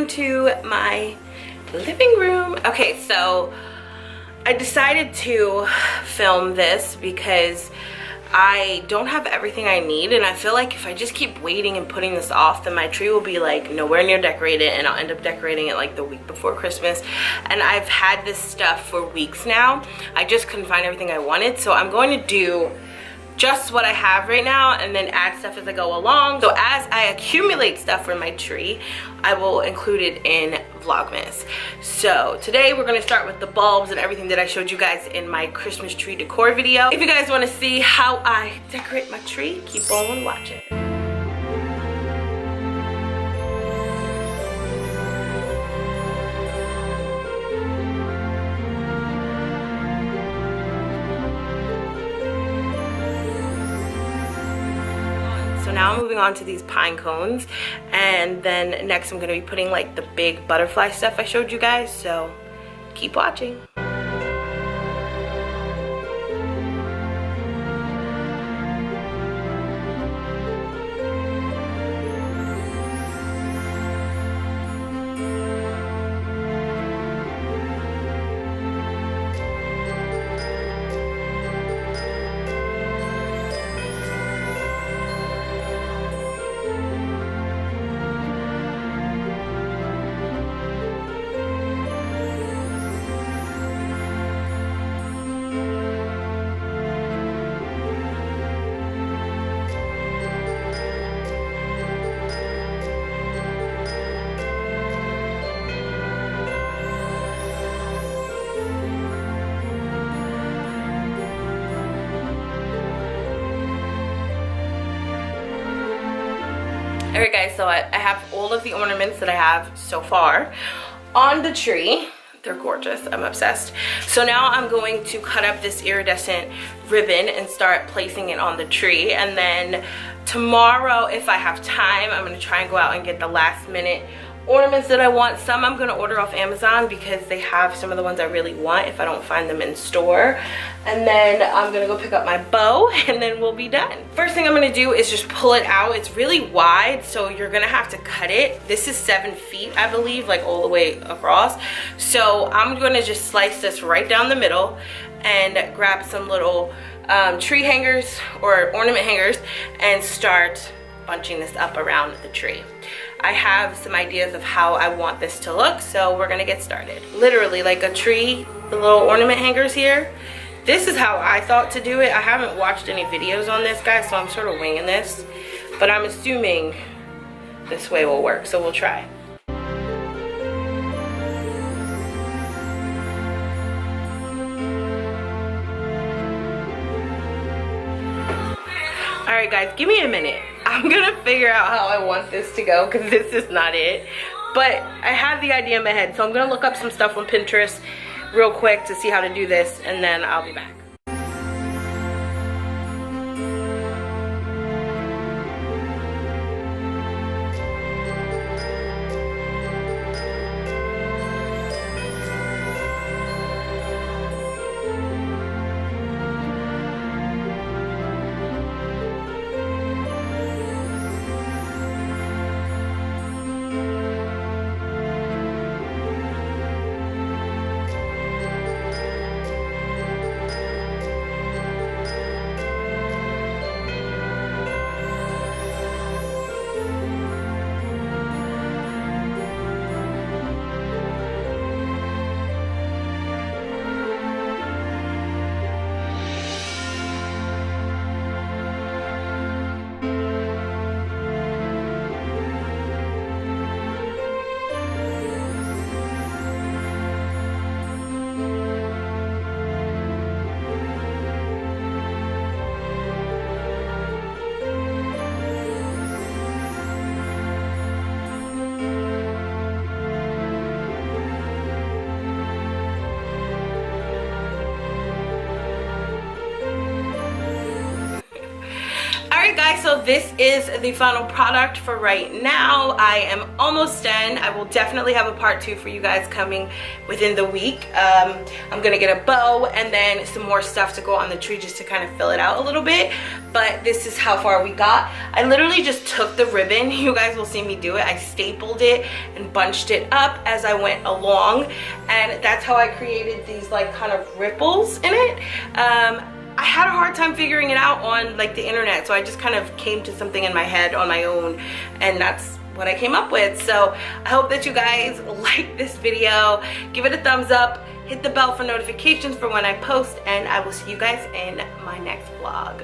to my living room. Okay, so I decided to film this because I don't have everything I need, and I feel like if I just keep waiting and putting this off, then my tree will be like nowhere near decorated, and I'll end up decorating it like the week before Christmas. And I've had this stuff for weeks now. I just couldn't find everything I wanted, so I'm going to do just what I have right now and then add stuff as I go along. So as I accumulate stuff for my tree, I will include it in Vlogmas. So today we're gonna start with the bulbs and everything that I showed you guys in my Christmas tree decor video. If you guys wanna see how I decorate my tree, keep on watching. So now I'm moving on to these pine cones, and then next I'm going to be putting like the big butterfly stuff I showed you guys, so keep watching. Alright guys, so I have all of the ornaments that I have so far on the tree. They're gorgeous. I'm obsessed. So now I'm going to cut up this iridescent ribbon and start placing it on the tree. And then tomorrow, if I have time, I'm going to try and go out and get the last minute ornaments that I want. Some I'm going to order off Amazon because they have some of the ones I really want if I don't find them in store. And then I'm going to go pick up my bow and then we'll be done. First thing I'm going to do is just pull it out. It's really wide, so you're going to have to cut it. This is 7 feet, I believe, like all the way across. So I'm going to just slice this right down the middle and grab some little tree hangers or ornament hangers and start bunching this up around the tree. I have some ideas of how I want this to look, so we're gonna get started. Literally like a tree, the little ornament hangers here. This is how I thought to do it. I haven't watched any videos on this, guys, so I'm sort of winging this, but I'm assuming this way will work, so we'll try. Alright guys, give me a minute. I'm gonna figure out how I want this to go because this is not it. But I have the idea in my head, so I'm gonna look up some stuff on Pinterest real quick to see how to do this, and then I'll be back. Alright guys, so this is the final product for right now. I am almost done. I will definitely have a part 2 for you guys coming within the week. I'm gonna get a bow and then some more stuff to go on the tree just to kind of fill it out a little bit. But this is how far we got. I literally just took the ribbon. You guys will see me do it. I stapled it and bunched it up as I went along. And that's how I created these like kind of ripples in it. I had a hard time figuring it out on like the internet, so I just kind of came to something in my head on my own, and that's what I came up with. So I hope that you guys like this video. Give it a thumbs up, hit the bell for notifications for when I post, and I will see you guys in my next vlog.